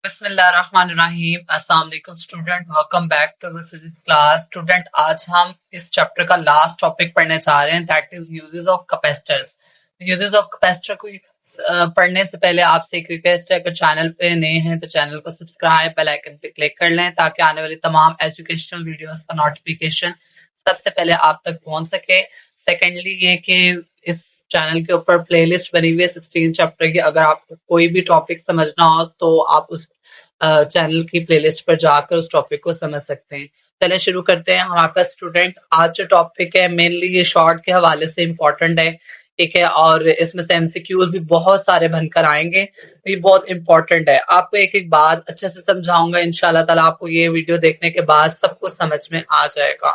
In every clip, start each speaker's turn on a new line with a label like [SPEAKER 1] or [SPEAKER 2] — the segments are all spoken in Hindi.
[SPEAKER 1] बिस्मिल्लाहिर्रहमानिर्रहीम। अस्सलाम वालेकुम student, welcome back to our physics class. Student, आज हम इस चैप्टर का लास्ट टॉपिक पढ़ने जा रहे हैं, that is uses of capacitors. Uses of capacitor को पढ़ने से पहले आपसे एक रिक्वेस्ट है, अगर चैनल पे नए हैं तो चैनल को सब्सक्राइब, बेल आइकन पे क्लिक कर लें ताकि आने वाली तमाम एजुकेशनल वीडियोस का नोटिफिकेशन सबसे पहले आप तक पहुंच सके। सेकेंडली ये कि इस चैनल के ऊपर प्लेलिस्ट बनी हुई है 16 चैप्टर की। अगर आपको कोई भी टॉपिक समझना हो तो आप उस चैनल की प्लेलिस्ट पर जाकर उस टॉपिक को समझ सकते हैं। चलिए शुरू करते हैं। हमारे पास स्टूडेंट आज जो टॉपिक है मेनली ये शॉर्ट के हवाले से इम्पोर्टेंट है, ठीक है, और इसमें से एमसीक्यूज भी बहुत सारे बनकर आएंगे, तो ये बहुत इंपॉर्टेंट है। आपको एक एक बात अच्छे से समझाऊंगा, इंशाल्लाह ताला आपको ये वीडियो देखने के बाद सब कुछ समझ में आ जाएगा।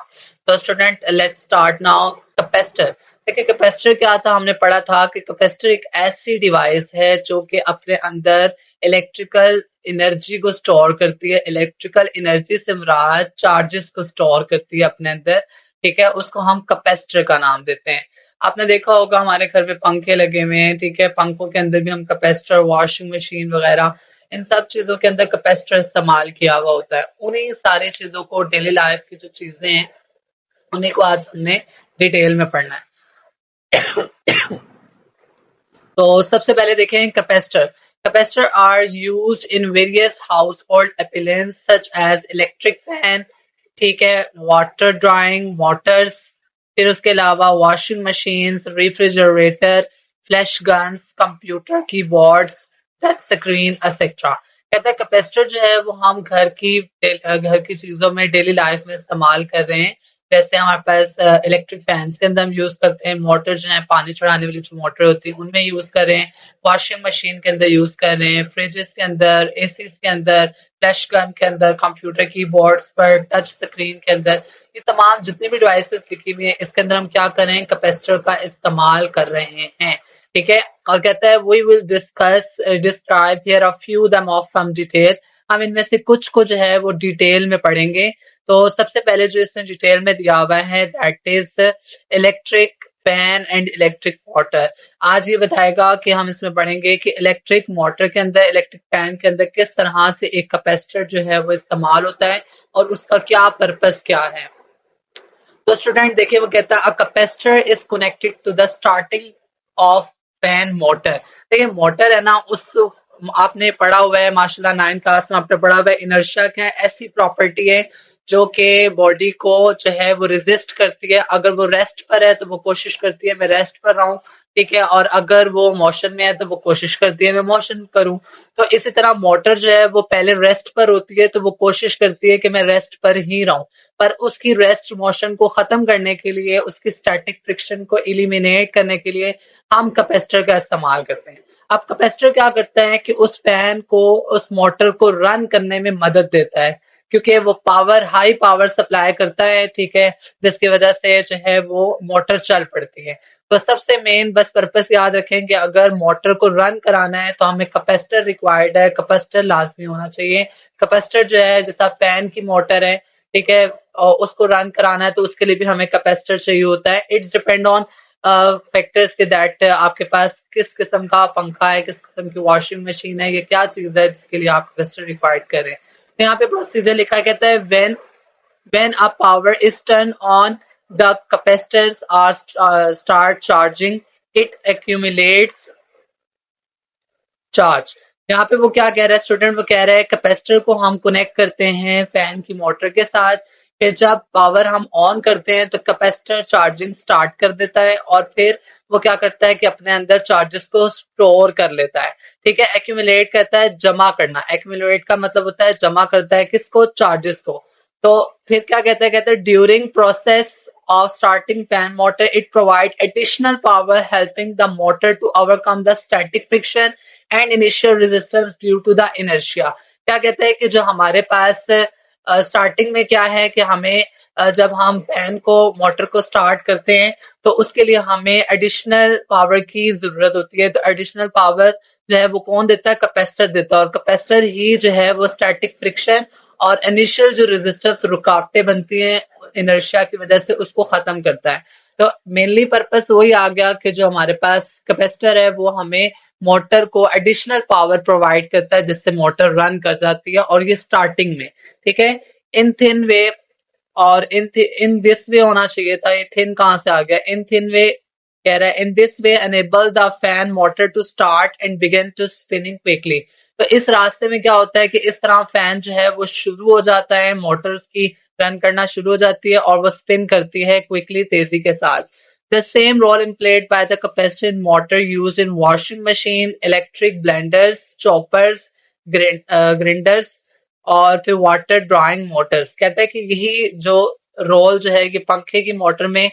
[SPEAKER 1] तो student let's start now. Capacitor, देखिए कैपेसिटर क्या था, हमने पढ़ा था कि कैपेसिटर एक ऐसी डिवाइस है जो कि अपने अंदर इलेक्ट्रिकल एनर्जी को स्टोर करती है। इलेक्ट्रिकल एनर्जी से मुराद चार्जेस को स्टोर करती है अपने अंदर, ठीक है, उसको हम कैपेसिटर का नाम देते हैं। आपने देखा होगा हमारे घर में पंखे लगे हुए हैं, ठीक है, पंखों के अंदर भी हम कैपेसिटर, वॉशिंग मशीन वगैरह, इन सब चीजों के अंदर कैपेसिटर इस्तेमाल किया हुआ होता है। उन्हीं सारी चीजों को, डेली लाइफ की जो चीजें हैं उन्हीं को आज हमने डिटेल में पढ़ना है। तो सबसे पहले देखें capacitor. Capacitor are used in various household appliance such as electric fan, ठीक है, वाटर ड्राइंग मोटर्स, फिर उसके अलावा washing machines, refrigerator, flash guns, computer keyboards, touch screen etcetera. कहता है कैपेसिटर जो है वो हम घर की चीजों में डेली लाइफ में इस्तेमाल कर रहे हैं। जैसे हमारे पास इलेक्ट्रिक फैंस के अंदर हम यूज करते हैं, मोटर जो है पानी चढ़ाने वाली जो मोटर होती है उनमें यूज कर रहे हैं, वॉशिंग मशीन के अंदर यूज कर रहे हैं, फ्रिजेस के अंदर, एसीज के अंदर, फ्लैश गन के अंदर, कंप्यूटर कीबोर्ड्स पर, टच स्क्रीन के अंदर, ये तमाम जितनी भी डिवाइसेस लिखी हुई है इसके अंदर हम क्या कर रहे हैं, कैपेसिटर का इस्तेमाल कर रहे हैं, ठीक है। और कहता है we will describe here a few them of some detail. हम इनमें से कुछ को जो है वो डिटेल में पढ़ेंगे। तो सबसे पहले जो इसमें डिटेल में दिया हुआ है that is electric fan and electric motor. आज ये बताएगा कि हम इसमें पढ़ेंगे कि इलेक्ट्रिक मोटर के अंदर, इलेक्ट्रिक फैन के अंदर किस तरह से एक कैपेसिटर जो है वो इस्तेमाल होता है और उसका क्या पर्पस क्या है। तो स्टूडेंट देखिए वो कहता है a capacitor is connected to the starting of fan motor. देखिए मोटर है ना, उस आपने पढ़ा हुआ है माशाल्लाह 9th क्लास में आपने पढ़ा हुआ है, इनर्शिया क्या है, ऐसी प्रॉपर्टी है जो कि बॉडी को जो है वो रेजिस्ट करती है। अगर वो रेस्ट पर है तो वो कोशिश करती है मैं रेस्ट पर रहूं, ठीक है, और अगर वो मोशन में है तो वो कोशिश करती है मैं मोशन करूं। तो इसी तरह मोटर जो है वो पहले रेस्ट पर होती है तो वो कोशिश करती है कि मैं रेस्ट पर ही रहूं, पर उसकी रेस्ट मोशन को खत्म करने के लिए, उसकी स्टैटिक फ्रिक्शन को एलिमिनेट करने के लिए हम कैपेसिटर का इस्तेमाल करते हैं। अब कैपेसिटर क्या करता है कि उस फैन को, उस मोटर को रन करने में मदद देता है, क्योंकि वो पावर, हाई पावर सप्लाई करता है, ठीक है, जिसकी वजह से जो है वो मोटर चल पड़ती है। तो सबसे मेन बस पर्पस याद रखें कि अगर मोटर को रन कराना है तो हमें कैपेसिटर रिक्वायर्ड है, कैपेसिटर लाजमी होना चाहिए। कैपेसिटर जो है जैसा फैन की मोटर है, ठीक है, और उसको रन कराना है तो उसके लिए भी हमें कैपेसिटर चाहिए होता है। इट्स डिपेंड ऑन फैक्टर्स के दैट आपके पास किस किस्म का पंखा है, किस किस्म की वॉशिंग मशीन है, ये क्या चीज है जिसके लिए आप कैपेसिटर रिक्वायर्ड करें। तो यहाँ पे प्रोसीजर लिखा कहता है when a power is turned on the capacitors are start charging, it accumulates charge. यहाँ पे वो क्या कह रहा है स्टूडेंट, वो कह रहा है कैपेसिटर को हम कनेक्ट करते हैं फैन की मोटर के साथ, फिर जब पावर हम ऑन करते हैं तो कैपेसिटर चार्जिंग स्टार्ट कर देता है और फिर वो क्या करता है कि अपने अंदर चार्जेस को स्टोर कर लेता है, ठीक है। एक्यूमुलेट कहता है जमा करना, एक्यूमुलेट का मतलब होता है जमा करता है किसको, चार्जेस को। तो फिर क्या कहता है during process of starting fan motor it provide additional power helping the motor to overcome the static friction and initial resistance due to the inertia। क्या कहता है कि जो हमारे पास स्टार्टिंग में क्या है कि हमें जब हम फैन को, मोटर को स्टार्ट करते हैं तो उसके लिए हमें एडिशनल पावर की जरूरत होती है। तो एडिशनल पावर जो है वो कौन देता है, कैपेसिटर देता है, और कैपेसिटर ही जो है वो स्टैटिक फ्रिक्शन और इनिशियल जो रेजिस्टेंस, रुकावटें बनती हैं इनर्शिया की वजह से, उसको खत्म करता है। तो मेनली पर्पस वही आ गया कि जो हमारे पास कैपेसिटर है वो हमें मोटर को एडिशनल पावर प्रोवाइड करता है जिससे मोटर रन कर जाती है, और ये स्टार्टिंग में, ठीक है। इन थिन वे और इन दिस वे होना चाहिए था, ये थिन कहाँ से आ गया, इन थिन वे कह रहा है in this way enable the fan motor to start and begin to spinning quickly. तो इस रास्ते में क्या होता है कि इस तरह फैन जो है वो शुरू हो जाता है, मोटर्स की रन करना शुरू हो जाती है और वो स्पिन करती है क्विकली, तेजी के साथ। The same role in played by the capacitor in motor used in washing machine, electric blenders, choppers, grinders और फिर वाटर ड्राइंग मोटर्स। कहता है कि यही जो रोल जो है ये पंखे की मोटर में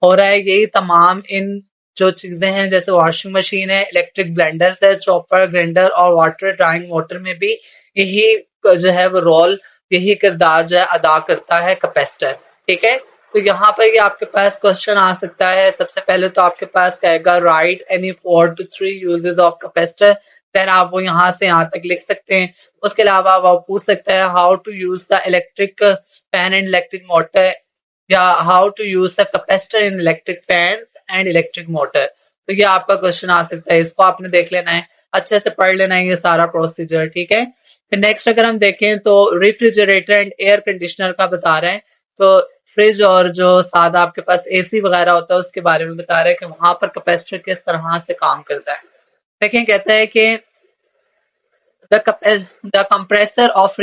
[SPEAKER 1] हो रहा है, यही तमाम इन जो चीजें हैं जैसे वॉशिंग मशीन है, इलेक्ट्रिक ब्लेंडर्स है, चॉपर, ग्राइंडर और वाटर ड्राइंग मोटर में भी यही जो है वो रोल, यही किरदार जो है अदा करता है कैपेसिटर, ठीक है। तो यहाँ पर ये आपके पास क्वेश्चन आ सकता है। सबसे पहले तो आपके पास कहेगा write any 4 to 3 uses of capacitor, then आप वो यहाँ से यहाँ तक लिख सकते हैं। उसके अलावा वो पूछ सकता है how to use the electric fan and electric motor, या how to use the capacitor in electric fans and electric motor. तो ये आपका क्वेश्चन आ सकता है, इसको आपने देख लेना है, अच्छे से पढ़ लेना है ये सारा प्रोसीजर, ठीक है। फिर नेक्स्ट अगर हम देखें तो रेफ्रिजरेटर एंड एयर कंडीशनर का बता रहे हैं। तो फ्रिज और जो सादा आपके पास एसी वगैरह होता है उसके बारे में बता रहे हैं कि वहां पर कैपेसिटर किस तरह से काम करता है। देखें, कहता है कि the compressor of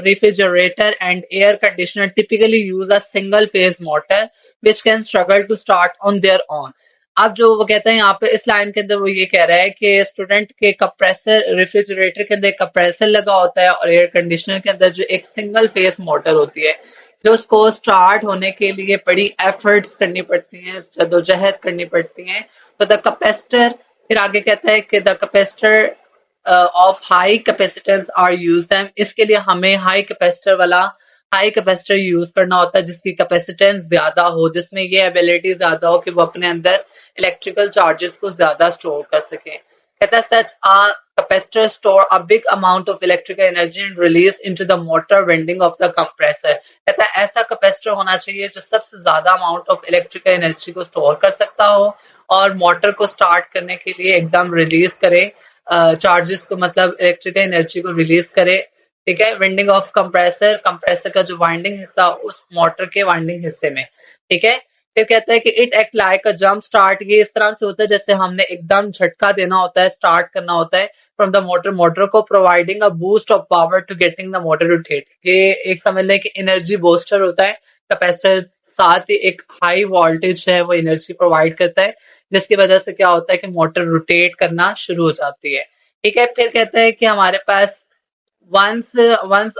[SPEAKER 1] refrigerator and air conditioner typically use a single phase motor which can struggle to start on their own। अब जो वो कहता है यहाँ पे इस लाइन के अंदर वो ये कह रहा है कि स्टूडेंट के कंप्रेसर, रेफ्रिजरेटर के अंदर कंप्रेसर लगा होता है और एयर कंडीशनर के अंदर जो एक सिंगल फेस मोटर होती है जो उसको स्टार्ट होने के लिए बड़ी एफर्ट्स करनी पड़ती हैं, जदोजहद करनी पड़ती हैं। तो द कैपेसिटर, फिर आगे कहता है कि the capacitor of high capacitance are used, इसके लिए हमें हाई कैपेसिटर यूज करना होता है जिसकी कैपेसिटेंस ज्यादा हो, जिसमें ये एबिलिटी ज्यादा हो कि वो अपने अंदर इलेक्ट्रिकल चार्जेस को ज्यादा स्टोर कर सके। कहता है such a capacitor store a big amount of electrical energy and release into the motor winding of the compressor. कहता है ऐसा कैपेसिटर होना चाहिए जो सबसे ज्यादा अमाउंट ऑफ इलेक्ट्रिकल एनर्जी को स्टोर कर सकता हो और मोटर को स्टार्ट करने के लिए एकदम रिलीज करे चार्जेस को, मतलब इलेक्ट्रिकल एनर्जी को रिलीज करे, ठीक है। वाइंडिंग ऑफ कंप्रेसर का जो वाइंडिंग हिस्सा उस मोटर के वाइंडिंग हिस्से में, ठीक है। फिर कहता है कि it act like a jump start, ये इस तरह से होता है जैसे हमने एकदम झटका देना होता है, स्टार्ट करना होता है फ्रॉम द मोटर को providing a boost of power to getting the motor to rotate. ये एक समझ लें कि एनर्जी बूस्टर होता है कैपेसिटर, साथ ही एक हाई वोल्टेज है वो एनर्जी प्रोवाइड करता है जिसकी वजह से क्या होता है कि मोटर रोटेट करना शुरू हो जाती है, ठीक है। फिर कहता है कि हमारे पास once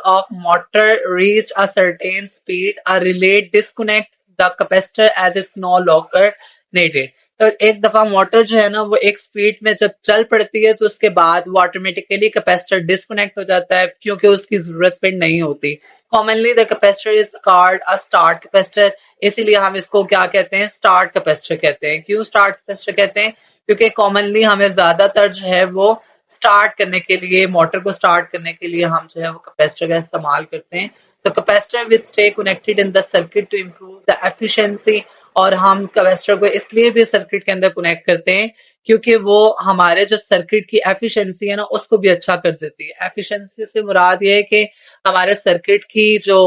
[SPEAKER 1] of motor reach a certain speed a relay disconnect the capacitor as it's no longer needed। तो एक दफा मोटर जो है ना वो एक स्पीड में जब चल पड़ती है तो उसके बाद वो ऑटोमेटिकली कैपेसिटर डिस्कनेक्ट हो जाता है क्योंकि उसकी जरूरत फिर नहीं होती। Commonly the capacitor is called a start capacitor, इसीलिए हम इसको क्या कहते हैं, स्टार्ट कैपेसिटर कहते हैं। क्यों स्टार्ट कैपेसिटर कहते हैं? क्योंकि कॉमनली हमें ज्यादातर जो है वो स्टार्ट करने के लिए, मोटर को स्टार्ट करने के लिए हम जो है वो कैपेसिटर का इस्तेमाल करते हैं। तो capacitor which stay connected in the circuit to improve the efficiency, और हम कैपेसिटर को इसलिए भी सर्किट के अंदर कनेक्ट करते हैं क्योंकि वो हमारे जो सर्किट की एफिशिएंसी है ना उसको भी अच्छा कर देती है। एफिशिएंसी से मुराद ये है कि हमारे सर्किट की जो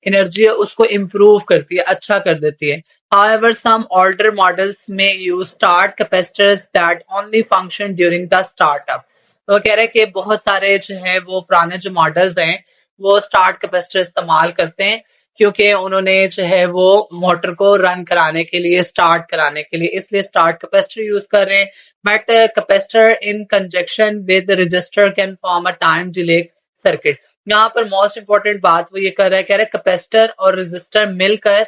[SPEAKER 1] एनर्जी है उसको इम्प्रूव करती है, अच्छा कर देती है। However, some older models may use start capacitors that only function during the startup। तो वो कह रहे हैं कि बहुत सारे जो है वो पुराने जो मॉडल्स हैं वो स्टार्ट कैपेसिटर इस्तेमाल करते हैं क्योंकि उन्होंने जो है वो मोटर को रन कराने के लिए, स्टार्ट कराने के लिए, इसलिए स्टार्ट कैपेसिटर यूज कर रहे हैं। But capacitor in conjunction with register can form a time delay circuit. यहाँ पर मोस्ट इंपॉर्टेंट बात वो ये कर रहा है, कह रहे हैं कैपेसिटर और रजिस्टर मिलकर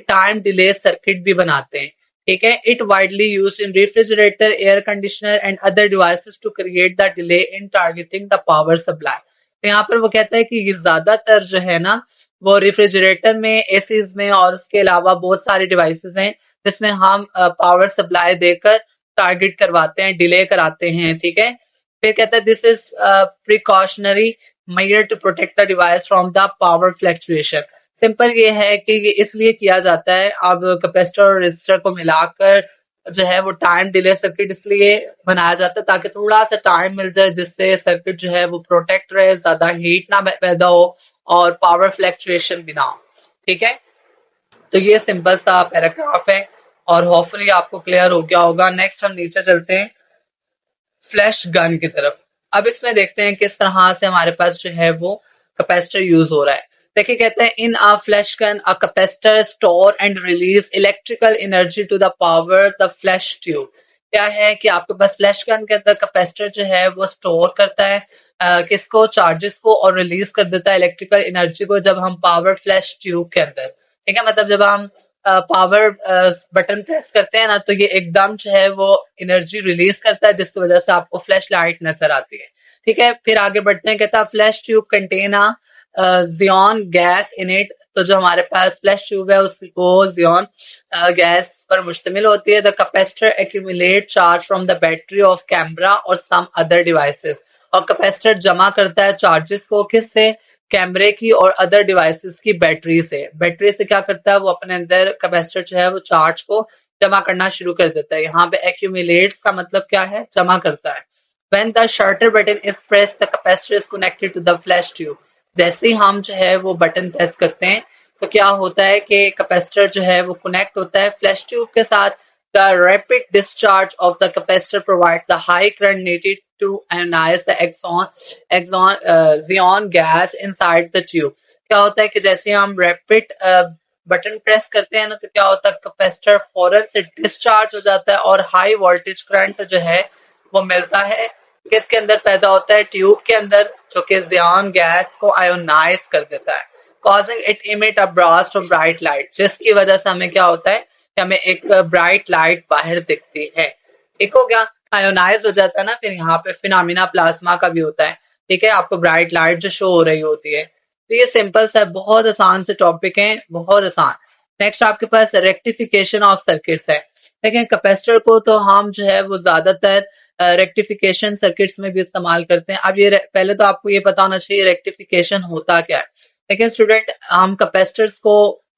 [SPEAKER 1] टाइम डिले सर्किट भी बनाते हैं, ठीक है। It widely used in refrigerator, air conditioner and other devices to create the delay in targeting the power supply. तो यहाँ पर वो कहता है कि ये ज्यादातर जो है ना वो रेफ्रिजरेटर में, एसीज में और उसके अलावा बहुत सारे डिवाइसेस हैं जिसमें हम पावर सप्लाई देकर टारगेट करवाते हैं, डिले कराते हैं, ठीक है। फिर कहता है this is precautionary measure to protect the device from the power fluctuation. Simple ये है कि ये इसलिए किया जाता है, अब कैपेसिटर और रेजिस्टर को मिलाकर जो है वो टाइम डिले सर्किट इसलिए बनाया जाता है ताकि थोड़ा सा टाइम मिल जाए, जिससे सर्किट जो है वो प्रोटेक्ट रहे, ज्यादा हीट ना पैदा हो और पावर फ्लैक्चुएशन भी ना हो। ठीक है, तो ये सिंपल सा पैराग्राफ है और होपफुली आपको क्लियर हो गया होगा। नेक्स्ट हम नीचे चलते हैं फ्लैश गन की तरफ। अब इसमें देखते हैं किस तरह से हमारे पास जो है वो कैपेसिटर यूज हो रहा है। देखिए, कहते हैं in a flash gun a capacitor store and release electrical energy to the power the flash tube. क्या है कि आपके पास फ्लैश गन के अंदर कैपेसिटर जो है वो स्टोर करता है किसको, चार्जेस को, और रिलीज कर देता है इलेक्ट्रिकल एनर्जी को जब हम पावर फ्लैश ट्यूब के अंदर। ठीक है, मतलब जब हम पावर बटन प्रेस करते हैं ना, तो ये एकदम जो है वो एनर्जी रिलीज करता है, जिसकी वजह से आपको फ्लैश लाइट नजर आती है। ठीक है, फिर आगे बढ़ते हैं। कहता है flash tube contain xenon gas in it. तो जो हमारे पास फ्लैश ट्यूब है वो जियोन गैस पर मुश्तमिल होती है। The capacitor accumulate charge from the battery of camera और सम अदर डिवाइसेस। और कैपेसिटर जमा करता है चार्जेस को किससे, कैमरे की और अदर डिवाइसेस की बैटरी से। बैटरी से क्या करता है, वो अपने अंदर कैपेसिटर जो है वो चार्ज को जमा करना शुरू कर देता है। यहाँ पे एक्यूमुलेट्स का मतलब क्या है, जमा करता है। When the shutter button is pressed, the capacitor is connected to the flash tube. जैसे ही हम जो है वो बटन प्रेस करते हैं तो क्या होता है कि कैपेसिटर जो है वो कनेक्ट होता है फ्लैश ट्यूब के साथ। The rapid discharge of the capacitor provides the high current needed to ionize the xenon gas inside the tube. क्या होता है कि जैसे हम रैपिड बटन प्रेस करते हैं ना, तो क्या होता है कैपेसिटर फौरन से डिस्चार्ज हो जाता है और हाई वोल्टेज करंट जो है वो मिलता है किसके अंदर पैदा होता है, ट्यूब के अंदर, जो कि जियान गैस को आयोनाइज कर देता है, causing it emit a blast of bright light, जिसकी वजह से हमें क्या होता है कि हमें एक ब्राइट लाइट बाहर दिखती है। ठीक हो गया, आयोनाइज हो जाता है ना। फिर यहाँ पे फिनोमिना प्लाज्मा का भी होता है। ठीक है, आपको ब्राइट लाइट जो शो हो रही होती है। तो ये सिंपल सा बहुत आसान से टॉपिक है, बहुत आसान। नेक्स्ट आपके पास रेक्टिफिकेशन ऑफ सर्किट्स है। देखें, कैपेसिटर को तो हम जो है वो ज्यादातर रेक्टिफिकेशन सर्किट्स में भी इस्तेमाल करते हैं। अब ये पहले तो आपको ये पता होना चाहिए रेक्टिफिकेशन होता क्या है। देखिए स्टूडेंट, हम कैपेसिटर्स को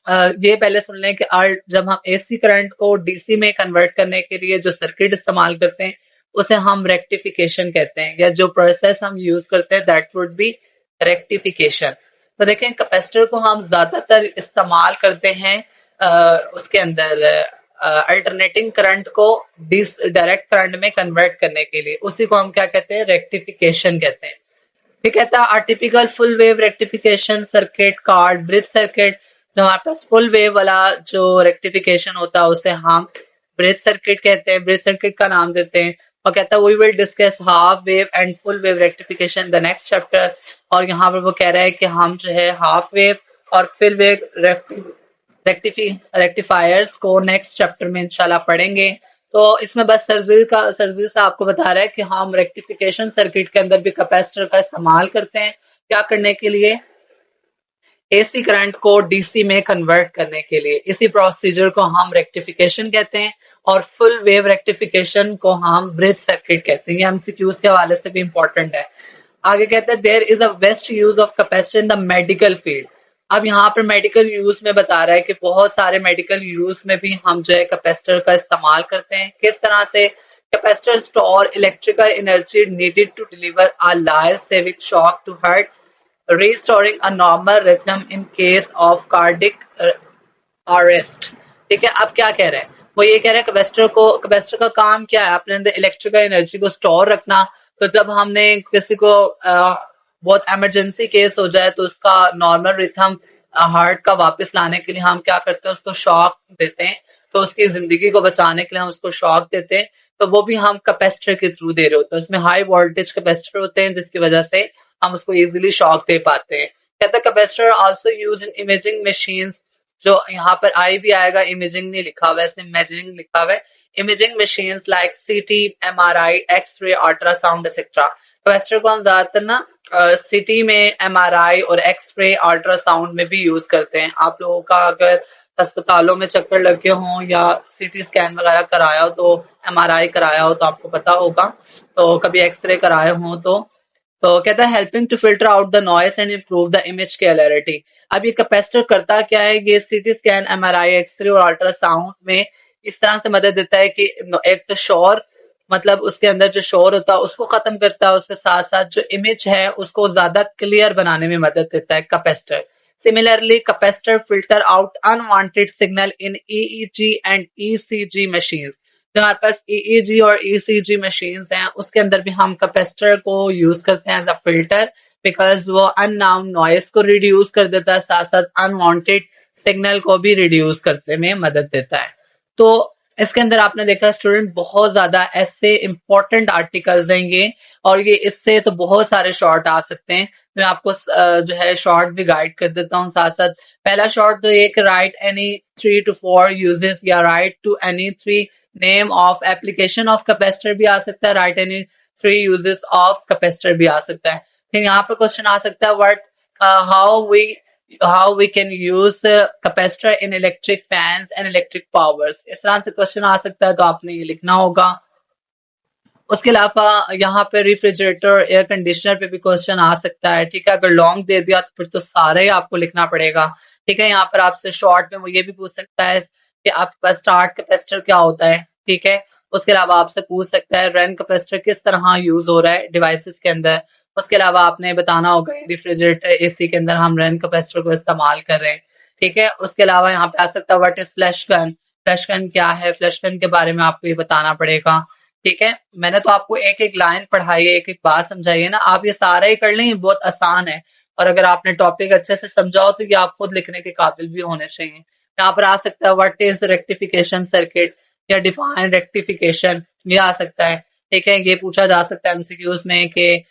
[SPEAKER 1] ये पहले सुन लें कि जब हम एसी करंट को डीसी में कन्वर्ट करने के लिए जो सर्किट इस्तेमाल करते हैं उसे हम रेक्टिफिकेशन कहते हैं, या जो प्रोसेस हम यूज करते हैं दैट वुड बी रेक्टिफिकेशन। तो देखें, कैपेसिटर को हम ज्यादातर इस्तेमाल करते हैं उसके अंदर अल्टरनेटिंग करंट को डायरेक्ट करंट में कन्वर्ट करने के लिए। उसी को हम क्या कहते हैं, रेक्टिफिकेशन कहते हैं। फिर कहता है typical full wave rectification circuit called bridge circuit. जो हमारे पास फुल वेव वाला जो रेक्टिफिकेशन होता है उसे हम ब्रिज सर्किट कहते हैं, ब्रिज सर्किट का नाम देते हैं। और कहता है we will discuss half wave and full wave rectification the next chapter. और यहाँ पर वो कह रहा है कि हम जो है हाफ वेव और फुल वेव रेक्टिफायर्स को नेक्स्ट चैप्टर में इंशाल्लाह पढ़ेंगे। तो इसमें बस सरजील सा आपको बता रहा है कि हम रेक्टिफिकेशन सर्किट के अंदर भी कैपेसिटर का इस्तेमाल करते हैं, क्या करने के लिए, एसी करंट को डीसी में कन्वर्ट करने के लिए। इसी प्रोसीजर को हम रेक्टिफिकेशन कहते हैं और फुल वेव रेक्टिफिकेशन को हम ब्रिज सर्किट कहते हैं। ये एमसीक्यूज के हवाले से भी इंपॉर्टेंट है। आगे कहते हैं there is a best use of capacitor in the medical field. अब यहाँ पर मेडिकल यूज में बता रहा है कि बहुत सारे मेडिकल यूज में भी हम जो है कैपेसिटर का इस्तेमाल करते हैं। किस तरह से, capacitor store electrical energy needed to deliver a life saving shock to heart, restoring a normal rhythm in case of cardiac arrest। ठीक है, अब क्या कह रहे हैं, वो ये कह रहे हैं कैपेसिटर का काम क्या है, अपने अंदर इलेक्ट्रिकल एनर्जी को स्टोर रखना। तो जब हमने किसी को बहुत इमरजेंसी केस हो जाए तो उसका नॉर्मल रिथम हार्ट का वापस लाने के लिए हम क्या करते हैं, उसको शॉक देते हैं। तो उसकी जिंदगी को बचाने के लिए हम उसको शॉक देते हैं। तो वो भी हम कैपेसिटर के थ्रू दे रहे होते हैं। उसमें हाई वोल्टेज कैपेसिटर होते हैं जिसकी वजह से हम उसको इजीली शॉक दे पाते हैं। कहता है capacitor also use in imaging machines. जो यहाँ पर आई भी आएगा, इमेजिंग नहीं लिखा हुआ है, इमेजिंग लिखा हुआ है। Imaging machines like CT, MRI, x-ray, ultrasound etcetera. Capacitor को हम ज्यादातर ना सिटी में एमआरआई और एक्सरे, अल्ट्रासाउंड में भी यूज करते हैं। आप लोगों का अगर अस्पतालों में चक्कर लगे हों या सीटी स्कैन वगैरह कराया हो, तो एमआरआई कराया हो तो आपको पता होगा, तो कभी एक्सरे कराए हो तो कहता है helping to filter out the noise and improve the image clarity. अब ये कैपेसिटर करता क्या है, ये सीटी स्कैन, एमआरआई, एक्सरे और अल्ट्रासाउंड में इस तरह से मदद देता है कि एक तो शोर मतलब उसके अंदर जो शोर होता है उसको खत्म करता है, उसके साथ साथ जो इमेज है उसको ज्यादा क्लियर बनाने में मदद देता है capacitor. Similarly, capacitor filter out unwanted signal in EEG and ECG machines. जो हमारे पास EEG और ECG machines हैं उसके अंदर भी हम कैपेसिटर को यूज करते हैं एज अ फिल्टर, बिकॉज वो अननाउन नॉइस को रिड्यूस कर देता है, साथ साथ अनवांटेड सिग्नल को भी रिड्यूस करने में मदद देता है। तो इसके अंदर आपने देखा स्टूडेंट बहुत ज्यादा ऐसे इंपॉर्टेंट आर्टिकल्स हैं ये, और ये इससे तो बहुत सारे शॉर्ट आ सकते हैं। मैं आपको जो है शॉर्ट भी गाइड कर देता हूँ साथ साथ। पहला शॉर्ट तो ये कि राइट एनी 3 to 4 यूजेस या write to any 3 name of application of capacitor भी आ सकता है, write any 3 uses of capacitor भी आ सकता है। फिर यहाँ पर क्वेश्चन आ सकता है what how we can use capacitor in electric fans and electric powers। इस तरह से क्वेश्चन आ सकता है तो आपने ये लिखना होगा। उसके अलावा यहाँ पे रेफ्रिजरेटर एयर कंडीशनर पे भी क्वेश्चन आ सकता है, ठीक है। अगर लॉन्ग दे दिया तो फिर तो सारे ही आपको लिखना पड़ेगा, ठीक है। यहाँ पर आपसे शॉर्ट में वो ये भी पूछ सकता है कि आपके पास स्टार्ट कैपेसिटर क्या होता है, ठीक है। उसके अलावा आपसे पूछ सकता है रन कैपेसिटर किस तरह यूज हो रहा है डिवाइसेस के अंदर। उसके अलावा आपने बताना होगा रेफ्रिजरेटर एसी के अंदर हम रन कैपेसिटर को इस्तेमाल कर रहे हैं, ठीक है। उसके अलावा यहाँ पे आ सकता है what is flash gun, flash gun क्या है, फ्लैश गन के बारे में आपको ये बताना पड़ेगा, ठीक है। मैंने तो आपको एक एक लाइन पढ़ाई है, एक एक बात समझाई है ना, आप ये सारा ही कर लें, ये बहुत आसान है। और अगर आपने टॉपिक अच्छे से समझाओ तो ये आप खुद लिखने के काबिल भी होने चाहिए। यहाँ पर आ सकता है व्हाट इज रेक्टिफिकेशन सर्किट या डिफाइन रेक्टिफिकेशन, ये आ सकता है, ठीक है। ये पूछा जा सकता है एमसीक्यूज में कि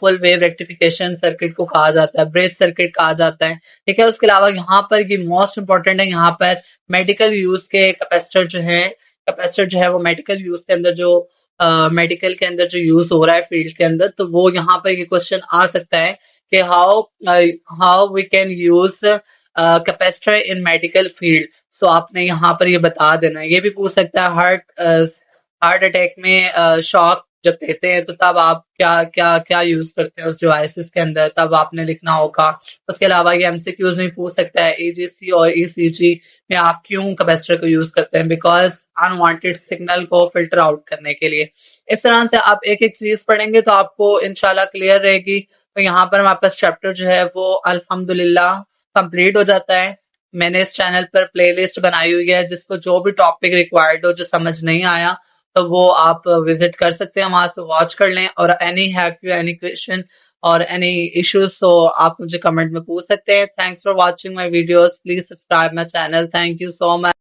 [SPEAKER 1] फुल वेव रेक्टिफिकेशन सर्किट को कहा जाता है, ब्रिज सर्किट कहा जाता है, ठीक है। उसके अलावा यहाँ पर ये मोस्ट इंपॉर्टेंट है, यहाँ पर मेडिकल यूज के कैपेसिटर जो है, कैपेसिटर जो है वो मेडिकल यूज के अंदर जो मेडिकल के अंदर जो यूज हो रहा है फील्ड के अंदर, तो वो यहाँ पर ये क्वेश्चन आ सकता है कि how we can use capacitor in medical field. So आपने यहाँ पर ये बता देना है। ये भी पूछ सकता है हार्ट अटैक में शॉक जब देते हैं तो तब आप क्या क्या क्या यूज करते हैं उस डिवाइसेस के अंदर, तब आपने लिखना होगा। उसके अलावा ये एमसीक्यूज में पूछ सकता है एजीसी और ईसीजी में आप क्यों कैपेसिटर को यूज करते हैं, बिकॉज अनवांटेड सिग्नल को फिल्टर आउट करने के लिए। इस तरह से आप एक एक चीज पढ़ेंगे तो आपको इंशाल्लाह क्लियर रहेगी। तो यहाँ पर हमारे पास चैप्टर जो है वो अल्हम्दुलिल्लाह कंप्लीट हो जाता है। मैंने इस चैनल पर प्लेलिस्ट बनाई हुई है, जिसको जो भी टॉपिक रिक्वायर्ड हो, जो समझ नहीं आया तो वो आप विजिट कर सकते हैं, वहां से वॉच कर लें। और any have you any question और एनी इश्यूज तो आप मुझे कमेंट में पूछ सकते हैं। Thanks for watching my videos, please subscribe my channel, thank you so much.